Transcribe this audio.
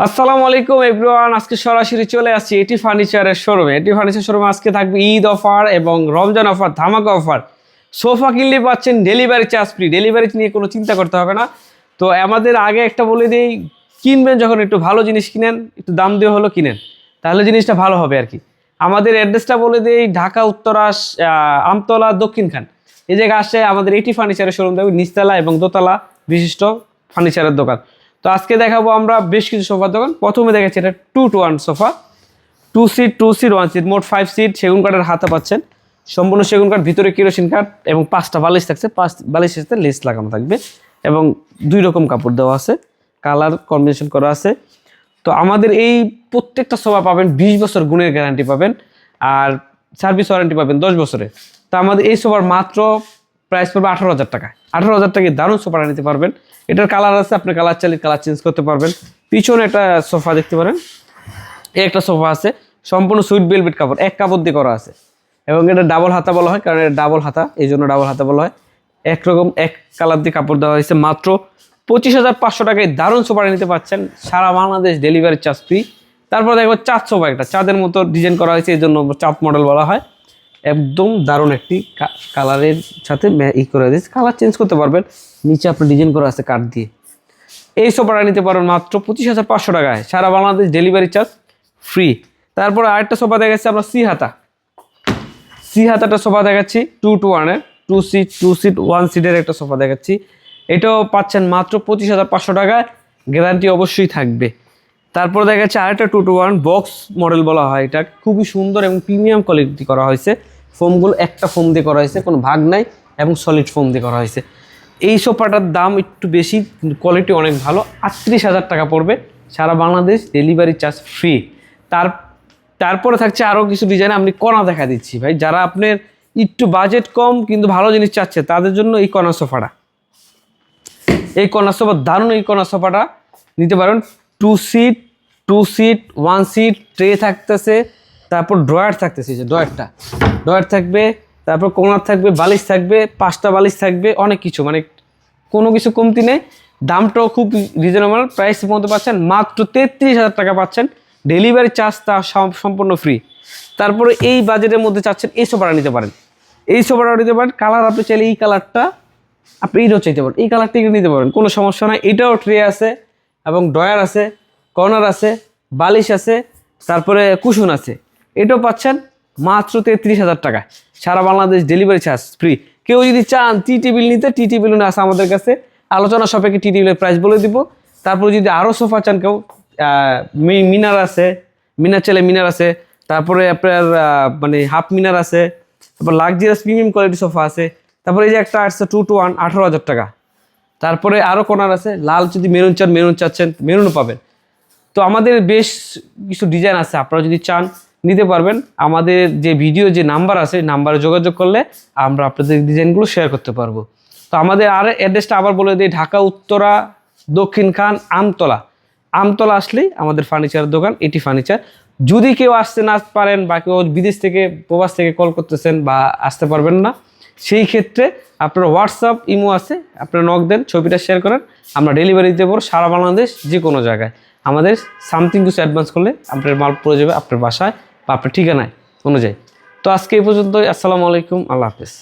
আসসালামু আলাইকুম এভরিওয়ান, আজকে সরাসরি চলে আসছি এটি ফার্নিচারের শোরুমে। এটি ফার্নিচার শোরুমে আজকে থাকবে ঈদ অফার এবং রমজান অফার, ধামাকা অফার। সোফা কিনলে পাচ্ছেন ডেলিভারি চার্জ ফ্রি, ডেলিভারি নিয়ে কোনো চিন্তা করতে হবে না। তো আমাদের আগে একটা বলে দিই, কিনবেন যখন একটু ভালো জিনিস কিনেন, একটু দাম দিয়ে হলো কিনেন, তাহলে জিনিসটা ভালো হবে আর কি। আমাদের অ্যাড্রেসটা বলে দিই, ঢাকা উত্তরা আমতলা দক্ষিণখান। এই জায়গায় আসে আমাদের এটি ফার্নিচারের শোরুম থাকবে, নিচতলা এবং দোতলা বিশিষ্ট ফার্নিচারের দোকান। তো আজকে দেখাবো আমরা বেশ কিছু সোফার দোকান। প্রথমে দেখাচ্ছি এটা 2-to-1 সোফা, 2 সিট 1 সিট, মোট 5 সিট। সেগুন কাঠের হাতা পাচ্ছেন, সম্পূর্ণ সেগুন কাঠ, ভিতরে কেরোসিন কাঠ এবং 5টা বালিশ থাকছে। 5 বালিশের সাথে লেস লাগানো থাকবে এবং 2 রকম কাপড় দেওয়া আছে, কালার কম্বিনেশন করা আছে। তো আমাদের এই প্রত্যেকটা সোফা পাবেন 20 বছর গুণের গ্যারান্টি পাবেন, আর সার্ভিস ওয়ারেন্টি পাবেন 10 বছরের। তো আমাদের এই সোফার মাত্র প্রাইস পড়বে 18,000 টাকা। 18,000 টাকায় দারুণ সোফাটা নিতে পারবেন। এটার কালার আছে, আপনি কালার চাইলে কালার চেঞ্জ করতে পারবেন। পিছনে একটা সোফা দেখতে পারেন, এই একটা সোফা আছে, সম্পূর্ণ সুইট ভেলভেট কাপড়, এক কাপড় দিয়ে করা আছে এবং এটা ডাবল হাতা বলা হয়, কারণ এটা ডাবল হাতা, এই জন্য ডাবল হাতা বলা হয়। একরকম এক কালার দিয়ে কাপড় দেওয়া হয়েছে। মাত্র 25,500 টাকায় দারুণ সোফাটা নিতে পারছেন, সারা বাংলাদেশ ডেলিভারি চার্জ ফ্রি। তারপর দেখবো চাঁদ সোফা, একটা চাঁদের মতো ডিজাইন করা হয়েছে, এই জন্য চাঁদ মডেল বলা হয়। একদম দারুণ একটি কালারের সাথে করে দিয়েছে, কালার চেঞ্জ করতে পারবেন। নিচে আপনার ডিজাইন করা আছে কাঠ দিয়ে। এই সোফাটা নিতে পারবেন মাত্র 25,500 টাকায়, সারা বাংলাদেশ ডেলিভারি চার্জ ফ্রি। তারপর আরেকটা সোফা দেখাচ্ছি আমরা, সি হাতাটা সোফা দেখাচ্ছি 2-to-1-এর, 2 সিট 1 সিটের একটা সোফা দেখাচ্ছি। এটাও পাচ্ছেন মাত্র 25,500 টাকায়, গ্যারান্টি অবশ্যই থাকবে। তারপর দেখাচ্ছে আরেকটা 2-to-1 বক্স মডেল বলা হয়, এটা খুবই সুন্দর এবং প্রিমিয়াম কোয়ালিটি করা হয়েছে। ফোমগুলো একটা ফোম দিয়ে করা হয়েছে, কোনো ভাগ নাই এবং সলিড ফোম দিয়ে করা হয়েছে। এই সোফাটার দাম একটু বেশি, কোয়ালিটি অনেক ভালো। 38,000 টাকা পড়বে, সারা বাংলাদেশ ডেলিভারি চার্জ ফ্রি। তারপরে থাকছে আরও কিছু ডিজাইন, আমি কণা দেখা দিচ্ছি ভাই, যারা আপনার একটু বাজেট কম কিন্তু ভালো জিনিস চাচ্ছে তাদের জন্য এই কণা সোফাটা, এই কণা সোফা দারুণ। এই কণা সোফাটা নিতে পারেন। 2 সিট 1 সিট, ট্রে থাকতেছে, তারপর ড্রয়ার থাকতেছে, যে ড্রয়ার থাকবে, তারপর কোনার থাকবে, বালিশ থাকবে, 5টা বালিশ থাকবে, অনেক কিছু, মানে কোনো কিছু কমতি নেই। দামটাও খুব রিজনেবল প্রাইসের মধ্যে পাচ্ছেন, মাত্র 33,000 টাকা পাচ্ছেন, ডেলিভারি চার্জ তা সম্পূর্ণ ফ্রি। তারপরে এই বাজেটের মধ্যে চাচ্ছেন এই সোফাটা নিতে পারেন, এই সোফাটা নিতে পারেন। কালার আপনি চাইলে এই কালারটা, আপনি এইটাও চাইতে পারেন, এই কালারটা নিতে পারেন, কোনো সমস্যা নাই। এটাও ট্রে আছে এবং ড্রয়ার আছে, কর্নার আছে, বালিশ আছে, তারপরে কুশন আছে। এটাও পাচ্ছেন মাত্র 33,000 টাকায়, সারা বাংলাদেশ ডেলিভারি চার্জ ফ্রি। কেউ যদি চান টি টেবিল নিতে, টি টেবিল আছে আমাদের কাছে, আলোচনা সাপেক্ষে টি টেবিলের প্রাইস বলে দিব। তারপরে যদি আরও সোফা চান কেউ, মিনার আছে, মিনার চাইলে মিনার আছে, তারপরে আপনার মানে হাফ মিনার আছে, তারপর লাক্সারিয়াস প্রিমিয়াম কোয়ালিটি সোফা আছে। তারপরে এই যে একটা আসছে 2-to-1 18,000 টাকা। তারপরে আরও কর্নার আছে, লাল যদি মেরুন চান, মেরুন চাচ্ছেন, মেরুনও পাবেন। তো আমাদের বেশ কিছু ডিজাইন আছে, আপনারা যদি চান নিতে পারবেন। আমাদের যে ভিডিও যে নাম্বার আছে, নাম্বারে যোগাযোগ করলে আমরা আপনাদের ডিজাইনগুলো শেয়ার করতে পারবো। তো আমাদের আর অ্যাড্রেসটা আবার বলে দিই, ঢাকা উত্তরা দক্ষিণখান আমতলা আসলেই আমাদের ফার্নিচারের দোকান এটি ফার্নিচার। যদি কেউ আসতে না পারেন বা কেউ বিদেশ থেকে, প্রবাস থেকে কল করতেছেন বা আসতে পারবেন না, সেই ক্ষেত্রে আপনার হোয়াটসঅ্যাপ ইমো আছে, আপনারা নক দেন, ছবিটা শেয়ার করেন, আমরা ডেলিভারি দিতে পারবো সারা বাংলাদেশ যে কোনো জায়গায়। আমাদের সামথিং কিছু অ্যাডভান্স করলে আপনার মাল পড়ে যাবে আপনার বাসায় বা আপনার ঠিকানায় অনুযায়ী। তো আজকে এই পর্যন্তই। আসসালামু আলাইকুম, আল্লাহ হাফেজ।